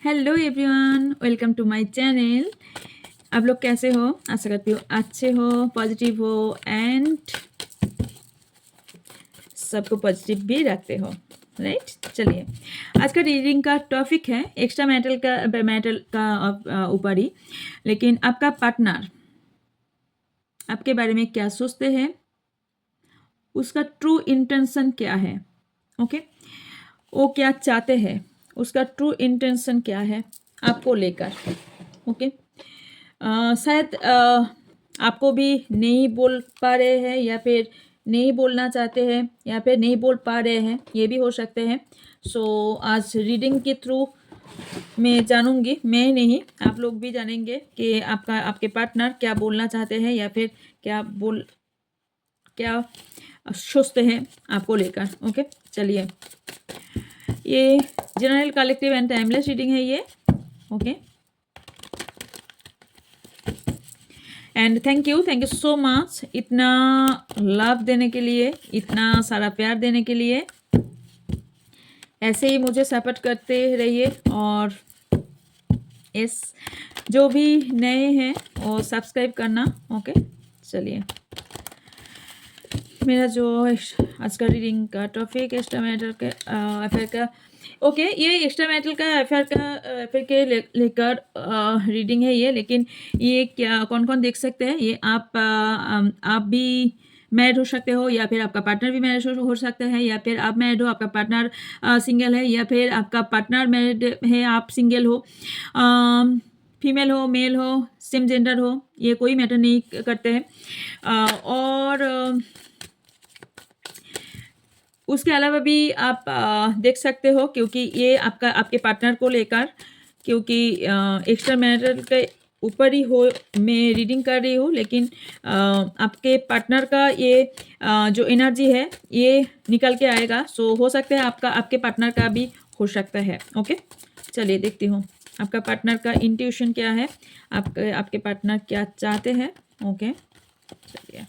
Hello everyone, welcome to my channel. आप लोग कैसे हो? आशा करती हो अच्छे हो, पॉजिटिव हो एंड सबको पॉजिटिव भी रखते हो, राइट। चलिए, आज का रीडिंग का टॉपिक है एक्स्ट्रा मैटल का ऊपर ही, लेकिन आपका पार्टनर आपके बारे में क्या सोचते हैं, उसका ट्रू इंटेंशन क्या है। ओके, वो क्या चाहते हैं, उसका ट्रू इंटेंशन क्या है आपको लेकर। ओके, शायद आपको भी नहीं बोल पा रहे हैं, या फिर नहीं बोलना चाहते हैं, या फिर नहीं बोल पा रहे हैं, ये भी हो सकते हैं। सो आज रीडिंग के थ्रू मैं जानूंगी, मैं नहीं आप लोग भी जानेंगे कि आपके पार्टनर क्या बोलना चाहते हैं, या फिर क्या सोचते हैं आपको लेकर। ओके, चलिए, ये general collective and timeless reading है ये। Okay, and thank you so much इतना लव देने के लिए, इतना सारा प्यार देने के लिए। ऐसे ही मुझे सपोर्ट करते रहिए, और इस जो भी नए हैं वो सब्सक्राइब करना। ओके, चलिए, मेरा जो आज का रीडिंग का टॉपिक एक्स्ट्रा मैटर के अफेयर का। ओके, ये एक्स्ट्रा मैटर का अफेयर के लेकर रीडिंग है ये, लेकिन ये क्या कौन कौन देख सकते हैं ये? आप भी मैरिड हो सकते हो, या फिर आपका पार्टनर भी मैरिड हो सकता है, या फिर आप मैरिड हो, आपका पार्टनर सिंगल है, या फिर आपका पार्टनर मैरिड है, आप सिंगल हो। फीमेल हो, मेल हो, सेम जेंडर हो, ये कोई मैटर नहीं करते हैं। और उसके अलावा भी आप देख सकते हो, क्योंकि ये आपके पार्टनर को लेकर, क्योंकि एक्स्ट्रा मैरिटल के ऊपर ही हो मैं रीडिंग कर रही हूँ, लेकिन आपके पार्टनर का ये जो एनर्जी है ये निकल के आएगा। सो हो सकता है आपके पार्टनर का भी हो सकता है। ओके, चलिए देखती हूँ आपका पार्टनर का इंट्यूशन क्या है, आपके पार्टनर क्या चाहते हैं। ओके, चलिए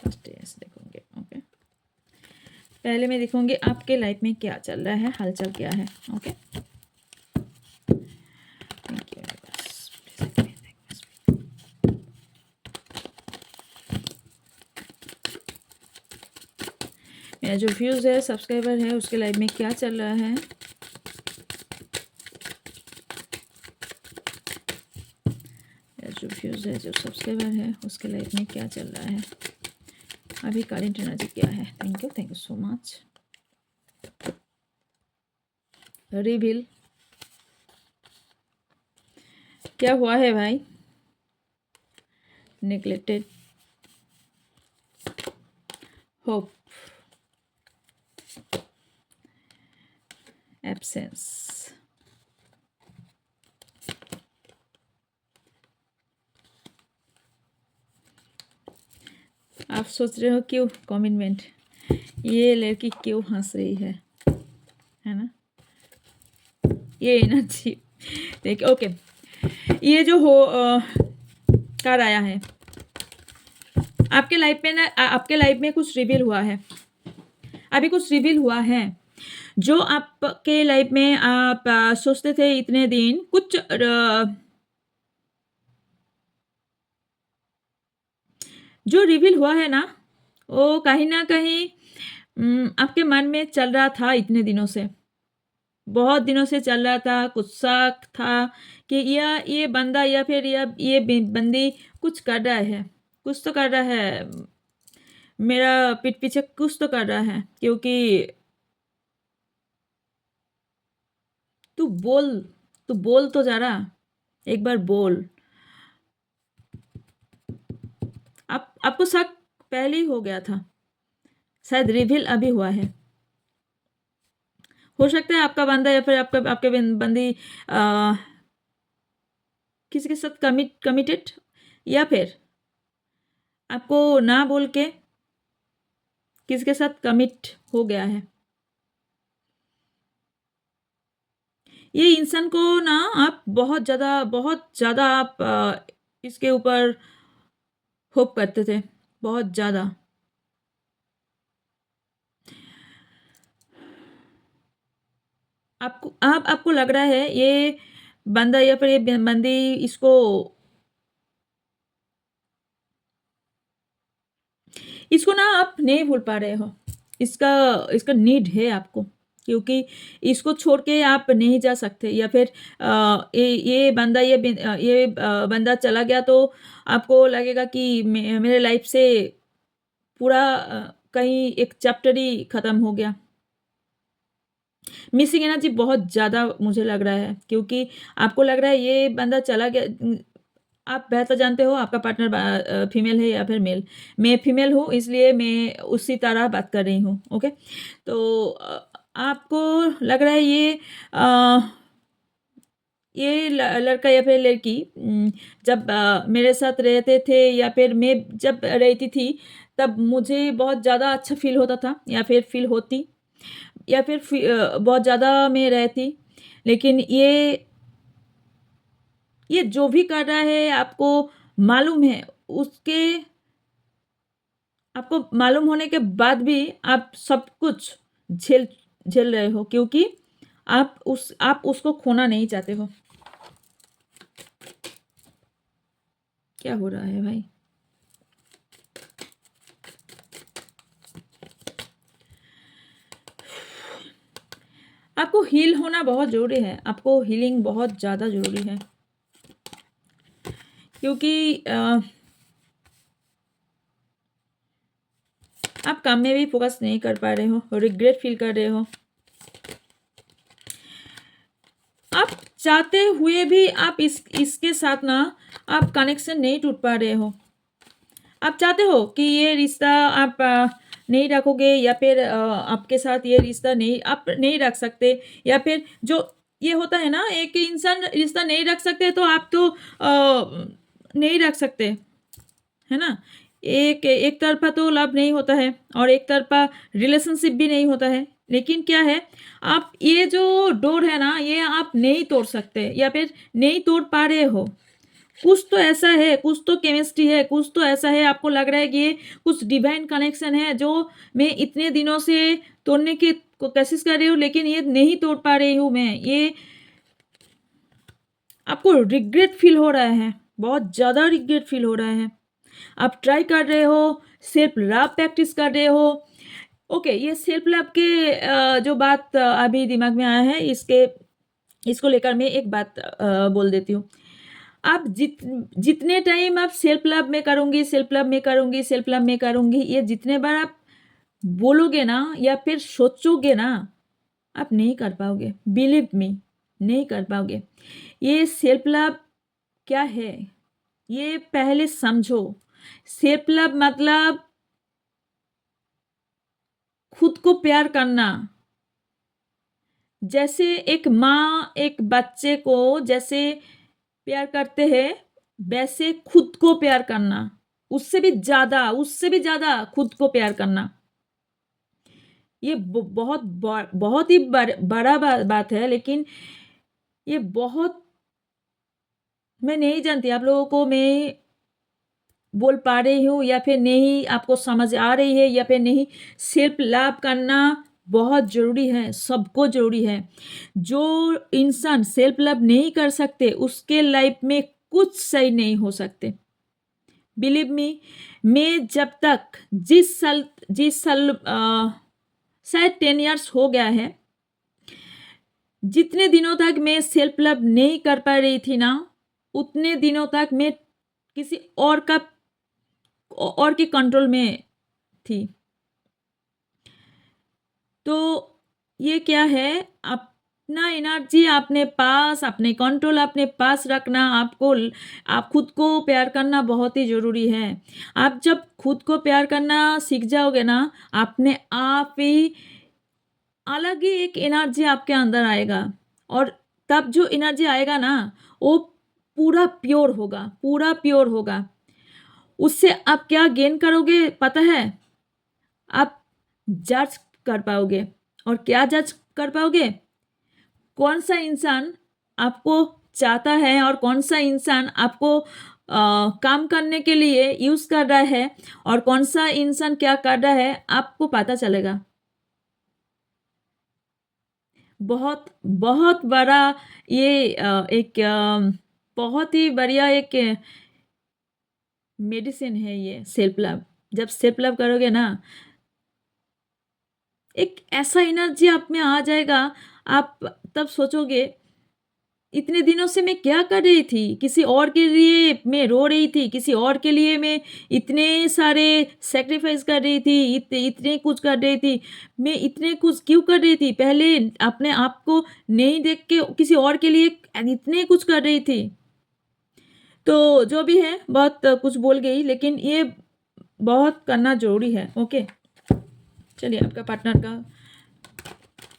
फर्स्ट देखूँगे। ओके, पहले मैं देखूंगी आपके लाइफ में क्या चल रहा है, हालचाल क्या है। Okay, thank you. मेरा जो व्यूज है, सब्सक्राइबर है, उसके लाइफ में क्या चल रहा है। मेरा जो व्यूज है, जो सब्सक्राइबर है, उसके लाइफ में क्या चल रहा है, अभी करंट एनर्जी क्या है। Thank you so much. Reveal क्या हुआ है भाई? नेग्लेक्टेड, होप, एब्सेंस, आप सोच रहे हो क्यों कमिटमेंट, ये लड़की क्यों हंस रही है ना, ये एनर्जी देखिए। ओके, ये जो कर आया है आपके लाइफ में ना, आपके लाइफ में कुछ रिवील हुआ है, अभी कुछ रिवील हुआ है जो आपके लाइफ में आप सोचते थे इतने दिन, कुछ जो रिवील हुआ है ना, वो कहीं ना कहीं आपके मन में चल रहा था इतने दिनों से, बहुत दिनों से चल रहा था। कुछ शक था कि ये बंदा या फिर ये बंदी कुछ कर रहा है, कुछ तो कर रहा है, मेरा पीठ पीछे कुछ तो कर रहा है। क्योंकि तू बोल, तू बोल तो जा रहा, एक बार बोल। आपको शक पहले ही हो गया था, शायद रिवील अभी हुआ है। हो सकता है आपका बंदा या फिर आपके बंदी किसी के साथ कमिटेड, या फिर आपको ना बोल के किसी के साथ कमिट हो गया है। ये इंसान को ना आप बहुत ज़्यादा आप इसके ऊपर होप करते थे, बहुत ज़्यादा। आपको लग रहा है ये बंदा या फिर ये बंदी इसको ना आप नहीं भूल पा रहे हो। इसका इसका नीड है आपको, क्योंकि इसको छोड़ के आप नहीं जा सकते, या फिर ये बंदा बंदा चला गया तो आपको लगेगा कि मेरे लाइफ से पूरा कहीं एक चैप्टर ही खत्म हो गया। मिसिंग एनर्जी बहुत ज़्यादा मुझे लग रहा है, क्योंकि आपको लग रहा है ये बंदा चला गया। आप बेहतर जानते हो आपका पार्टनर फीमेल है या फिर मेल। मैं फीमेल हूँ, इसलिए मैं उसी तरह बात कर रही हूँ। ओके, तो आपको लग रहा है ये लड़का या फिर लड़की जब मेरे साथ रहते थे या फिर मैं जब रहती थी, तब मुझे बहुत ज़्यादा अच्छा फील होता था, या फिर फील होती, या फिर बहुत ज़्यादा मैं रहती। लेकिन ये जो भी कर रहा है आपको मालूम है, उसके आपको मालूम होने के बाद भी आप सब कुछ झेल झेल रहे हो, क्योंकि आप उसको खोना नहीं चाहते हो। क्या हो रहा है भाई? आपको हील होना बहुत ज़रूरी है, आपको हीलिंग बहुत ज़्यादा ज़रूरी है, क्योंकि आप काम में भी फोकस नहीं कर पा रहे हो, रिग्रेट फील कर रहे हो। आप चाहते हुए भी आप इसके साथ ना आप कनेक्शन नहीं टूट पा रहे हो। आप चाहते हो कि ये रिश्ता आप नहीं रखोगे, या फिर आपके साथ ये रिश्ता नहीं आप नहीं रख सकते, या फिर जो ये होता है ना, एक इंसान रिश्ता नहीं रख सकते तो आप तो नहीं रख सकते, है ना। एक एक तरफा तो लव नहीं होता है, और एक तरफा रिलेशनशिप भी नहीं होता है। लेकिन क्या है, आप ये जो डोर है ना, ये आप नहीं तोड़ सकते, या फिर नहीं तोड़ पा रहे हो। कुछ तो ऐसा है, कुछ तो केमिस्ट्री है, कुछ तो ऐसा है, आपको लग रहा है कि ये कुछ डिवाइन कनेक्शन है जो मैं इतने दिनों से तोड़ने की कोशिश कर रही हूँ, लेकिन ये नहीं तोड़ पा रही हूँ मैं। ये आपको रिग्रेट फील हो रहा है, बहुत ज़्यादा रिग्रेट फील हो रहा है। आप ट्राई कर रहे हो, सेल्फ लव प्रैक्टिस कर रहे हो। ओके, ये सेल्फ लव के जो बात अभी दिमाग में आया है, इसको लेकर मैं एक बात बोल देती हूँ। आप जितने टाइम आप सेल्फ लव में करूँगी, सेल्फ लव में करूँगी, सेल्फ लव में करूँगी, ये जितने बार आप बोलोगे ना या फिर सोचोगे ना, आप नहीं कर पाओगे। बिलीव मी, नहीं कर पाओगे। ये सेल्फ लव क्या है, ये पहले समझो। सेल्फ लव मतलब खुद को प्यार करना। जैसे एक माँ एक बच्चे को जैसे प्यार करते हैं, वैसे खुद को प्यार करना, उससे भी ज्यादा खुद को प्यार करना। ये बहुत ही बड़ा बात है, लेकिन ये बहुत, मैं नहीं जानती आप लोगों को मैं बोल पा रही हूँ या फिर नहीं, आपको समझ आ रही है या फिर नहीं। सेल्फ लव करना बहुत ज़रूरी है, सबको ज़रूरी है। जो इंसान सेल्फ लव नहीं कर सकते, उसके लाइफ में कुछ सही नहीं हो सकते। बिलीव मी, मैं जब तक जिस साल शायद 10 इयर्स हो गया है, जितने दिनों तक मैं सेल्फ लव नहीं कर पा रही थी ना, उतने दिनों तक मैं किसी और के कंट्रोल में थी। तो ये क्या है, अपना एनर्जी अपने कंट्रोल अपने पास रखना। आप खुद को प्यार करना बहुत ही ज़रूरी है। आप जब खुद को प्यार करना सीख जाओगे ना, अपने आप ही अलग ही एक एनर्जी आपके अंदर आएगा, और तब जो एनर्जी आएगा ना, वो पूरा प्योर होगा, पूरा प्योर होगा। उससे आप क्या गेन करोगे पता है? आप जज कर पाओगे। और क्या जज कर पाओगे? कौन सा इंसान आपको चाहता है और कौन सा इंसान आपको काम करने के लिए यूज कर रहा है, और कौन सा इंसान क्या कर रहा है, आपको पता चलेगा। बहुत बहुत बड़ा ये एक बहुत ही बढ़िया एक मेडिसिन है ये सेल्फ लव। जब सेल्फ लव करोगे ना, एक ऐसा एनर्जी आप में आ जाएगा, आप तब सोचोगे इतने दिनों से मैं क्या कर रही थी, किसी और के लिए मैं रो रही थी, किसी और के लिए मैं इतने सारे सैक्रिफाइस कर रही थी, इतने कुछ कर रही थी, मैं इतने कुछ क्यों कर रही थी, पहले अपने आप को नहीं देख के किसी और के लिए इतने कुछ कर रही थी। तो जो भी है, बहुत कुछ बोल गई, लेकिन ये बहुत करना जरूरी है। ओके, चलिए आपका पार्टनर का,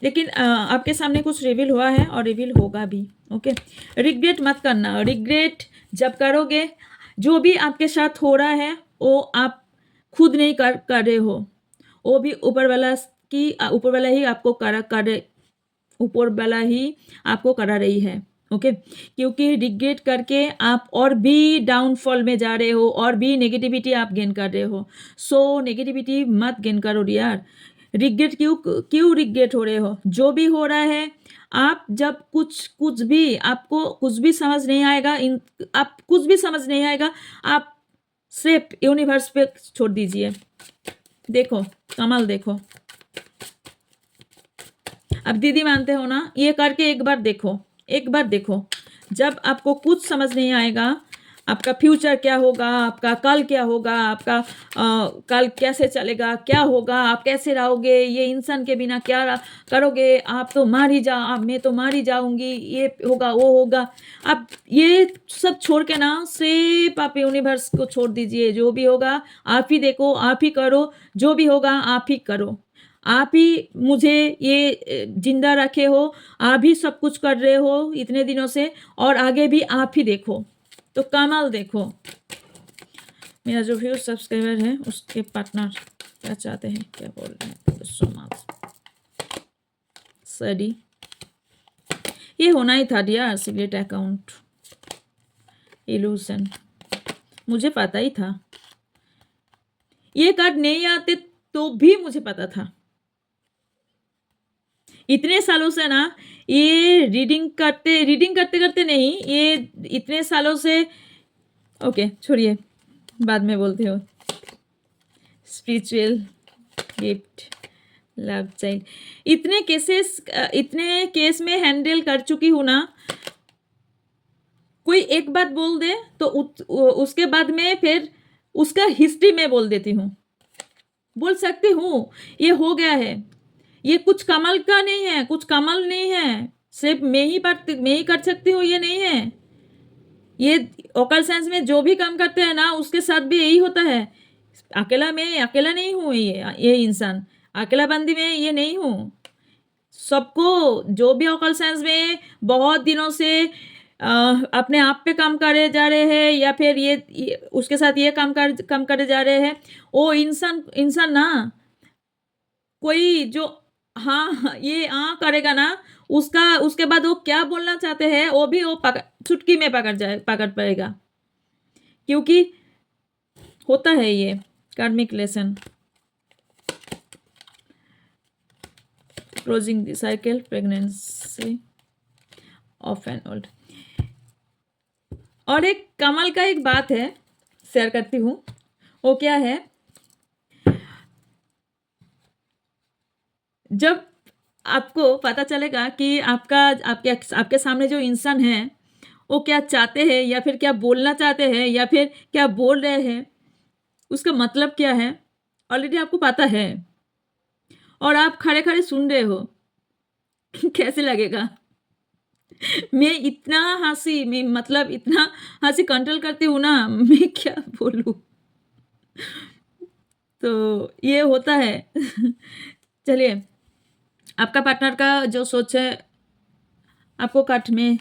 लेकिन आपके सामने कुछ रिवील हुआ है और रिवील होगा भी। ओके, रिग्रेट मत करना। रिग्रेट जब करोगे, जो भी आपके साथ हो रहा है वो आप खुद नहीं कर रहे हो, वो भी ऊपर वाला की ऊपर वाला ही आपको ऊपर वाला ही आपको करा रही है। ओके, क्योंकि रिग्रेट करके आप और भी डाउनफॉल में जा रहे हो, और भी नेगेटिविटी आप गेन कर रहे हो। सो नेगेटिविटी मत गेन करो यार। रिग्रेट क्यों रिग्रेट हो रहे हो? जो भी हो रहा है, आप जब कुछ भी आपको कुछ भी समझ नहीं आएगा, आप कुछ भी समझ नहीं आएगा, आप सिर्फ यूनिवर्स पे छोड़ दीजिए। देखो कमाल, देखो अब दीदी मानते हो ना, ये करके एक बार देखो, एक बार देखो। जब आपको कुछ समझ नहीं आएगा, आपका फ्यूचर क्या होगा, आपका कल क्या होगा, आपका कल कैसे चलेगा, क्या होगा, आप कैसे रहोगे, ये इंसान के बिना क्या करोगे, आप तो मार ही मैं तो मार ही जाऊंगी, ये होगा वो होगा। आप ये सब छोड़ के ना, सिर्फ आप यूनिवर्स को छोड़ दीजिए। जो भी होगा आप ही देखो, आप ही करो, जो भी होगा आप ही करो। आप ही मुझे ये जिंदा रखे हो, आप ही सब कुछ कर रहे हो इतने दिनों से, और आगे भी आप ही देखो। तो कमाल देखो, मेरा जो व्यूअर सब्सक्राइबर है उसके पार्टनर क्या चाहते हैं, क्या बोल रहे हैं। सो मच सडी, ये होना ही था डियर। सीक्रेट अकाउंट इल्यूशन, मुझे पता ही था। ये कार्ड नहीं आते तो भी मुझे पता था। इतने सालों से ना, ये रीडिंग करते करते नहीं, ये इतने सालों से। ओके छोड़िए, बाद में बोलते हो। स्पिरिचुअल गिफ्ट, लव चाइल्ड, इतने केस में हैंडल कर चुकी हूँ ना। कोई एक बात बोल दे तो उसके बाद में फिर उसका हिस्ट्री में बोल देती हूँ, बोल सकती हूँ ये हो गया है। ये कुछ कमाल का नहीं है, कुछ कमाल नहीं है, सिर्फ मैं ही कर सकती हूँ, ये नहीं है। ये ओकल साइंस में जो भी काम करते हैं ना, उसके साथ भी यही होता है। मैं अकेला नहीं हूँ, ये इंसान अकेला बंदी में ये नहीं हूँ। सबको, जो भी ओकल साइंस में बहुत दिनों से अपने आप पे काम करे जा रहे हैं, या फिर ये उसके साथ ये काम करे जा रहे हैं, वो इंसान ना, कोई जो हाँ ये करेगा ना, उसके बाद वो क्या बोलना चाहते हैं वो भी वो चुटकी में पकड़ पाएगा। क्योंकि होता है ये कार्मिक lesson. Closing the cycle, pregnancy of an old. और एक कमाल का एक बात है, शेयर करती हूँ। वो क्या है, जब आपको पता चलेगा कि आपके सामने जो इंसान है वो क्या चाहते हैं, या फिर क्या बोलना चाहते हैं, या फिर क्या बोल रहे हैं, उसका मतलब क्या है, ऑलरेडी आपको पता है, और आप खड़े खड़े सुन रहे हो। कैसे लगेगा? मैं इतना हंसी कंट्रोल करती हूँ ना, मैं क्या बोलूँ। तो ये होता है। चलिए, आपका पार्टनर का जो सोच है आपको कट में,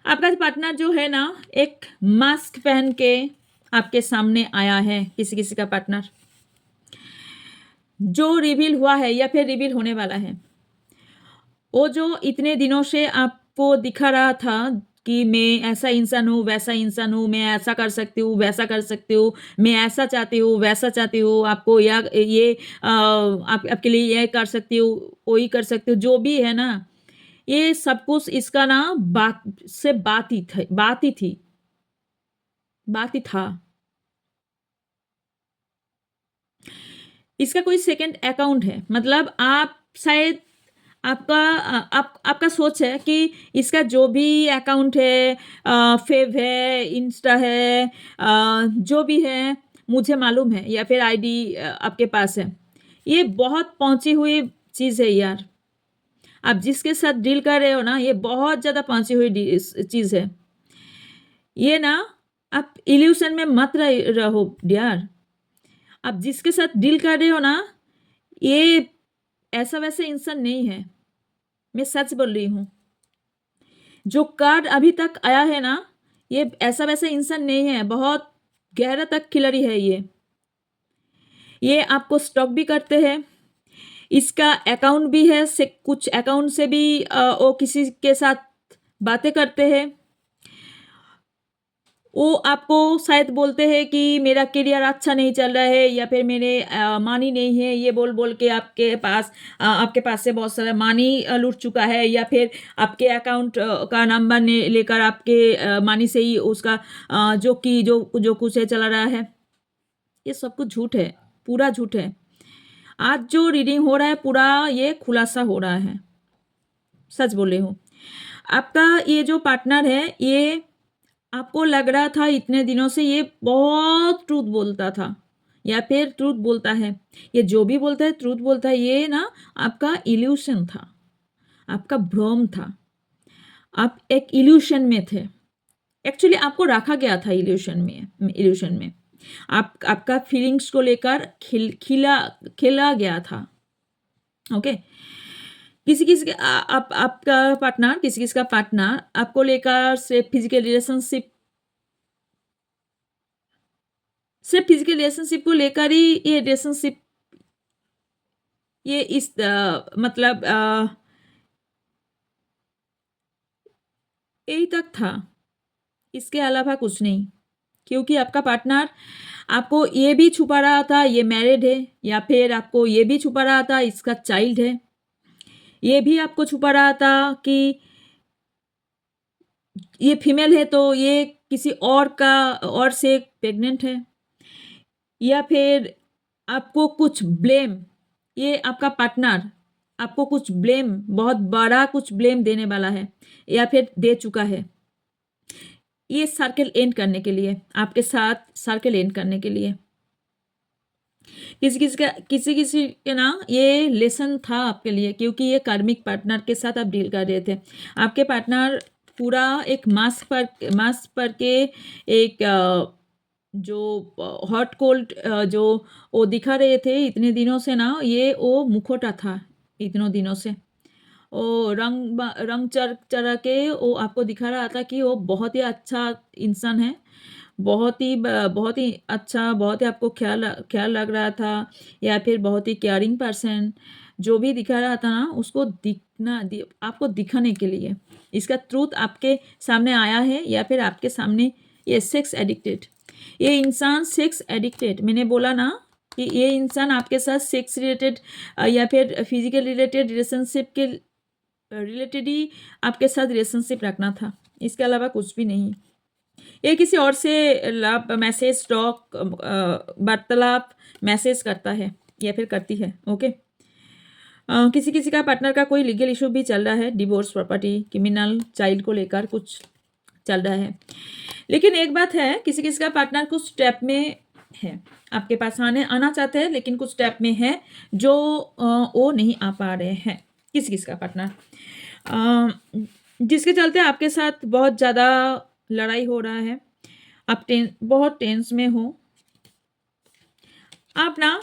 आपका पार्टनर जो है ना, एक मास्क पहन के आपके सामने आया है। किसी का पार्टनर जो रिवील हुआ है या फिर रिवील होने वाला है, वो जो इतने दिनों से आपको दिखा रहा था, कि मैं ऐसा इंसान हूँ, वैसा इंसान हूँ, मैं ऐसा कर सकती हूँ, वैसा कर सकती हूँ, मैं ऐसा चाहती हूँ, वैसा चाहती हूँ, आपको या ये आपके लिए ये कर सकती हूँ, वही कर सकती हूँ, जो भी है ना, ये सब कुछ इसका ना बात ही था। इसका कोई सेकंड अकाउंट है, मतलब आप शायद आपका सोच है कि इसका जो भी अकाउंट है, फेव है, इंस्टा है, जो भी है मुझे मालूम है, या फिर आईडी आपके पास है, ये बहुत पहुंची हुई चीज़ है यार। आप जिसके साथ डील कर रहे हो ना, ये बहुत ज़्यादा पहुंची हुई चीज़ है। ये ना, आप इल्यूशन में मत रहो यार। आप जिसके साथ डील कर रहे हो ना, ये ऐसा वैसा इंसान नहीं है, मैं सच बोल रही हूँ। जो कार्ड अभी तक आया है ना, ये ऐसा वैसा इंसान नहीं है, बहुत गहरा तक खिलाड़ी है ये आपको स्टॉक भी करते हैं, इसका अकाउंट भी है, से कुछ अकाउंट से भी वो किसी के साथ बातें करते हैं। वो आपको शायद बोलते हैं कि मेरा करियर अच्छा नहीं चल रहा है, या फिर मेरे मनी नहीं है, ये बोल बोल के आपके पास से बहुत सारा मनी लूट चुका है, या फिर आपके अकाउंट का नंबर लेकर आपके मनी से ही उसका जो कुछ है चला रहा है। ये सब कुछ झूठ है, पूरा झूठ है। आज जो रीडिंग हो रहा है पूरा ये खुलासा हो रहा है, सच बोल रही हूँ। आपका ये जो पार्टनर है, ये आपको लग रहा था इतने दिनों से ये बहुत ट्रूथ बोलता था, या फिर ट्रूथ बोलता है, ये जो भी बोलता है ट्रूथ बोलता है, ये ना आपका इल्यूशन था, आपका भ्रम था, आप एक इल्यूशन में थे। एक्चुअली आपको रखा गया था इल्यूशन में आपका फीलिंग्स को लेकर खिला गया था। ओके, किसी किसी का आपका पार्टनर, किसी किसी का पार्टनर आपको लेकर सिर्फ फिजिकल रिलेशनशिप को लेकर ही ये रिलेशनशिप, ये इस मतलब यही तक था, इसके अलावा कुछ नहीं। क्योंकि आपका पार्टनर आपको ये भी छुपा रहा था ये मैरिड है, या फिर आपको ये भी छुपा रहा था इसका चाइल्ड है, ये भी आपको छुपा रहा था कि ये फीमेल है तो ये किसी और से प्रेग्नेंट है, या फिर आपको कुछ ब्लेम, ये आपका पार्टनर आपको कुछ ब्लेम, बहुत बड़ा कुछ ब्लेम देने वाला है, या फिर दे चुका है, ये सर्कल एंड करने के लिए, आपके साथ सर्कल एंड करने के लिए। किसी के ना ये लेसन था आपके लिए, क्योंकि ये कार्मिक पार्टनर के साथ आप डील कर रहे थे। आपके पार्टनर पूरा एक मास्क पर के एक जो हॉट कोल्ड जो वो दिखा रहे थे इतने दिनों से ना, ये वो मुखौटा था इतनों दिनों से, वो रंग चढ़ा के वो आपको दिखा रहा था कि वो बहुत ही अच्छा इंसान है, बहुत ही अच्छा, बहुत ही आपको ख्याल लग रहा था, या फिर बहुत ही केयरिंग पर्सन, जो भी दिखा रहा था ना उसको आपको दिखाने के लिए इसका ट्रूथ आपके सामने आया है, या फिर आपके सामने ये सेक्स एडिक्टेड, ये इंसान सेक्स एडिक्टेड, मैंने बोला ना कि ये इंसान आपके साथ सेक्स रिलेटेड या फिर फिजिकल रिलेटेड रिलेशनशिप के रिलेटेड ही आपके साथ रिलेशनशिप रखना था, इसके अलावा कुछ भी नहीं। ये किसी और से मैसेज टॉक वार्तालाप मैसेज करता है या फिर करती है। ओके, किसी किसी का पार्टनर का कोई लीगल इशू भी चल रहा है, डिवोर्स, प्रॉपर्टी, क्रिमिनल, चाइल्ड को लेकर कुछ चल रहा है। लेकिन एक बात है, किसी किसी का पार्टनर कुछ स्टेप में है, आपके पास आना चाहते हैं, लेकिन कुछ स्टेप में है जो वो नहीं आ पा रहे हैं। किसी किसी का पार्टनर जिसके चलते आपके साथ बहुत ज़्यादा लड़ाई हो रहा है, आप बहुत टेंस में हो, आप ना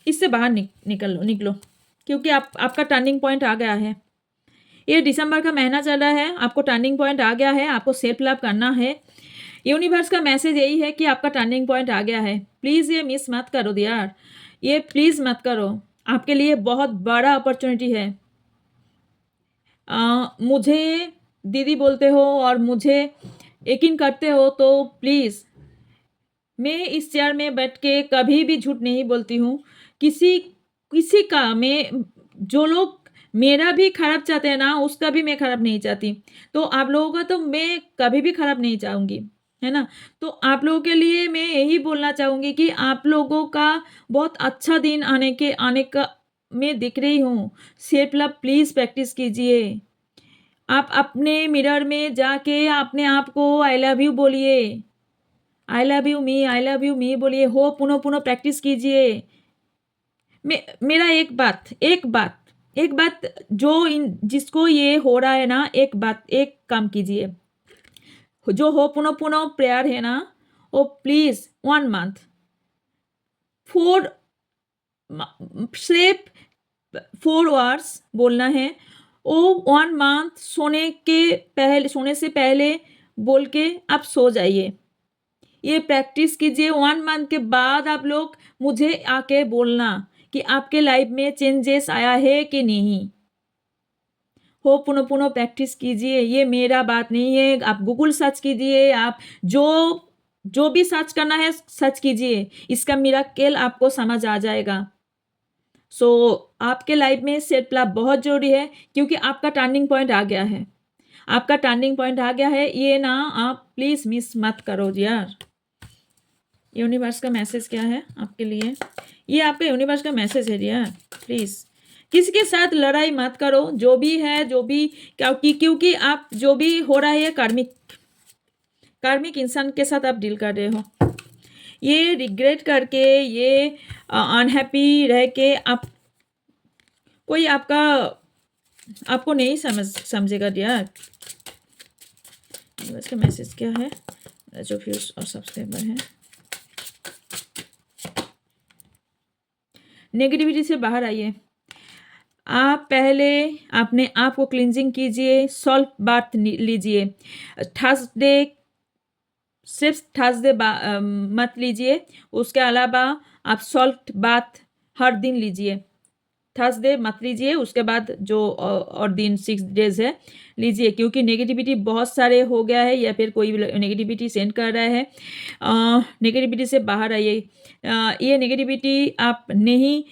इससे बाहर निकलो, क्योंकि आपका टर्निंग पॉइंट आ गया है। ये दिसंबर का महीना चल रहा है, आपको टर्निंग पॉइंट आ गया है, आपको सेल्फ लव करना है। यूनिवर्स का मैसेज यही है कि आपका टर्निंग पॉइंट आ गया है। प्लीज़ ये मिस मत करो यार, ये प्लीज़ मत करो, आपके लिए बहुत बड़ा अपॉर्चुनिटी है। मुझे दीदी बोलते हो और मुझे यकीन करते हो तो प्लीज़, मैं इस चेयर में बैठ के कभी भी झूठ नहीं बोलती हूँ। किसी किसी का मैं जो लोग मेरा भी खराब चाहते हैं ना, उसका भी मैं खराब नहीं चाहती। तो आप लोगों का तो मैं कभी भी खराब नहीं चाहूँगी, है ना? तो आप लोगों के लिए मैं यही बोलना चाहूँगी कि आप लोगों का बहुत अच्छा दिन आने का मैं दिख रही हूँ। सेल्फ लव प्लीज़ प्रैक्टिस कीजिए। आप अपने मिरर में जाके अपने आप को आई लव यू बोलिए। आई लव यू मी बोलिए, हो पुनः-पुनः प्रैक्टिस कीजिए। मेरा एक बात जो इन जिसको ये हो रहा है ना, एक काम कीजिए। जो हो पुनः-पुनः प्रेयर है ना, वो प्लीज़ 1 मंथ 4 सिर्फ 4 आवर्स बोलना है। वो 1 मंथ सोने से पहले बोल के आप सो जाइए। ये प्रैक्टिस कीजिए। 1 मंथ के बाद आप लोग मुझे आके बोलना कि आपके लाइफ में चेंजेस आया है कि नहीं। हो पुनः-पुनः प्रैक्टिस कीजिए। ये मेरा बात नहीं है, आप गूगल सर्च कीजिए, आप जो जो भी सर्च करना है सर्च कीजिए। इसका मिरेकल आपको समझ आ जाएगा। सो आपके लाइफ में सेल्फ लव बहुत ज़रूरी है क्योंकि आपका टर्निंग पॉइंट आ गया है। आपका टर्निंग पॉइंट आ गया है, ये ना आप प्लीज़ मिस मत करो यार। यूनिवर्स का मैसेज क्या है आपके लिए? ये आपका यूनिवर्स का मैसेज है यार, प्लीज़। किसी के साथ लड़ाई मत करो, जो भी है, जो भी क्योंकि आप जो भी हो रहा है कार्मिक इंसान के साथ आप डील कर रहे हो। ये रिग्रेट करके, ये अनहैप्पी रह के आप कोई आपको नहीं समझेगा यार। यूनिवर्स का मैसेज क्या है? जो व्यूअर्स और सब्सक्राइबर हैं, नेगेटिविटी से बाहर आइए। आप पहले अपने आप को क्लींजिंग कीजिए, सॉल्ट बाथ लीजिए। थर्सडे सिर्फ थर्सडे मत लीजिए, उसके अलावा आप सॉल्ट बाथ हर दिन लीजिए। थर्सडे मत लीजिए, उसके बाद जो और दिन 6 डेज है लीजिए, क्योंकि नेगेटिविटी बहुत सारे हो गया है या फिर कोई नेगेटिविटी सेंड कर रहा है। नेगेटिविटी से बाहर आइए। ये नेगेटिविटी आप नहीं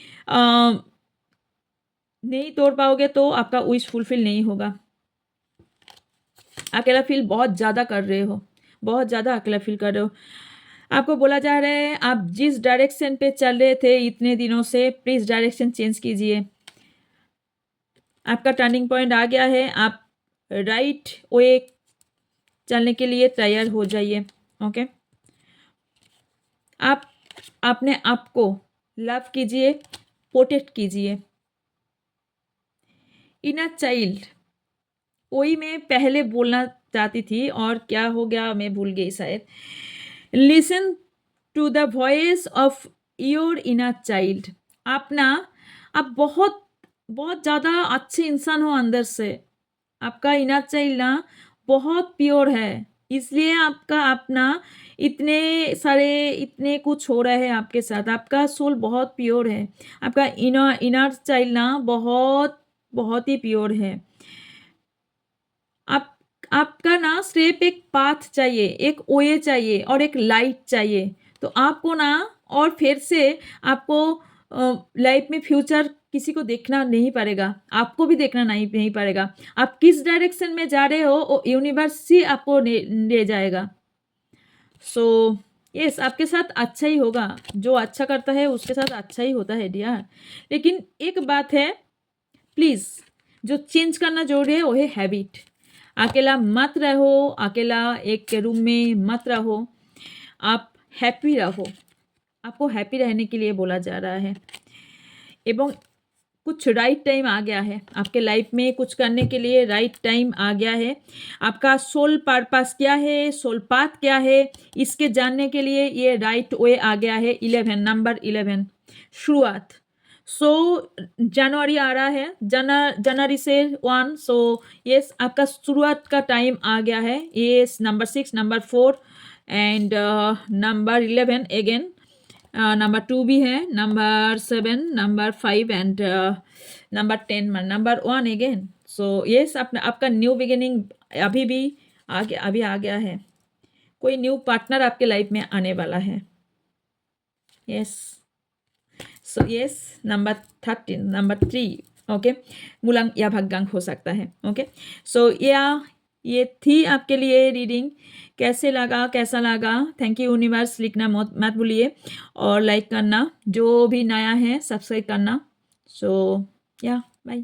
तोड़ पाओगे तो आपका विश फुलफिल नहीं होगा। अकेला फील बहुत ज़्यादा कर रहे हो, बहुत ज़्यादा अकेला फील कर रहे हो। आपको बोला जा रहा है आप जिस डायरेक्शन पे चल रहे थे इतने दिनों से, प्लीज़ डायरेक्शन चेंज कीजिए। आपका टर्निंग पॉइंट आ गया है, आप राइट वे चलने के लिए तैयार हो जाइए। ओके, आप अपने आप को लव कीजिए, प्रोटेक्ट कीजिए। इनर चाइल्ड, वही मैं पहले बोलना चाहती थी और क्या हो गया मैं भूल गई शायद। Listen to the voice of your inner child. आप बहुत बहुत ज़्यादा अच्छे इंसान हो अंदर से। आपका इनर चाइल्ड ना बहुत प्योर है, इसलिए आपका अपना इतने कुछ हो रहा है आपके साथ। आपका सोल बहुत प्योर है, आपका इनर चाइल्ड ना बहुत बहुत ही प्योर है। आप आपका ना सिर्फ एक पाथ चाहिए, एक वे चाहिए और एक लाइट चाहिए। तो आपको ना और फिर से आपको लाइफ में फ्यूचर किसी को देखना नहीं पड़ेगा, आपको भी देखना नहीं पड़ेगा। आप किस डायरेक्शन में जा रहे हो वो यूनिवर्स ही आपको ले जाएगा। सो यस, आपके साथ अच्छा ही होगा। जो अच्छा करता है उसके साथ अच्छा ही होता है डियर। लेकिन एक बात है, प्लीज़ जो चेंज करना जरूरी है वो है हैबिट। अकेला मत रहो, अकेला एक रूम में मत रहो, आप हैप्पी रहो। आपको हैप्पी रहने के लिए बोला जा रहा है एवं कुछ राइट टाइम आ गया है आपके लाइफ में, कुछ करने के लिए राइट टाइम आ गया है। आपका सोल पर्पस क्या है, सोल पाथ क्या है, इसके जानने के लिए ये राइट वे आ गया है। 11 नंबर 11 शुरुआत। सो जनवरी आ रहा है, जनवरी से 1। सो यस, आपका शुरुआत का टाइम आ गया है। Yes, number 6, number 4 and number 11 again. Number 2 भी है, number 7, number 5 and number 10, number 1 again. So yes, आपका न्यू बिगिनिंग अभी भी आगे अभी आ गया है, कोई न्यू पार्टनर आपके लाइफ में आने वाला है। Yes, so yes, number 13, number 3, okay, मुलंग या भग्गांग हो सकता है। ओके, सो या ये थी आपके लिए रीडिंग। कैसे लगा, कैसा लगा? थैंक यू यूनिवर्स लिखना मत भूलिए, और लाइक करना, जो भी नया है सब्सक्राइब करना। सो या बाय।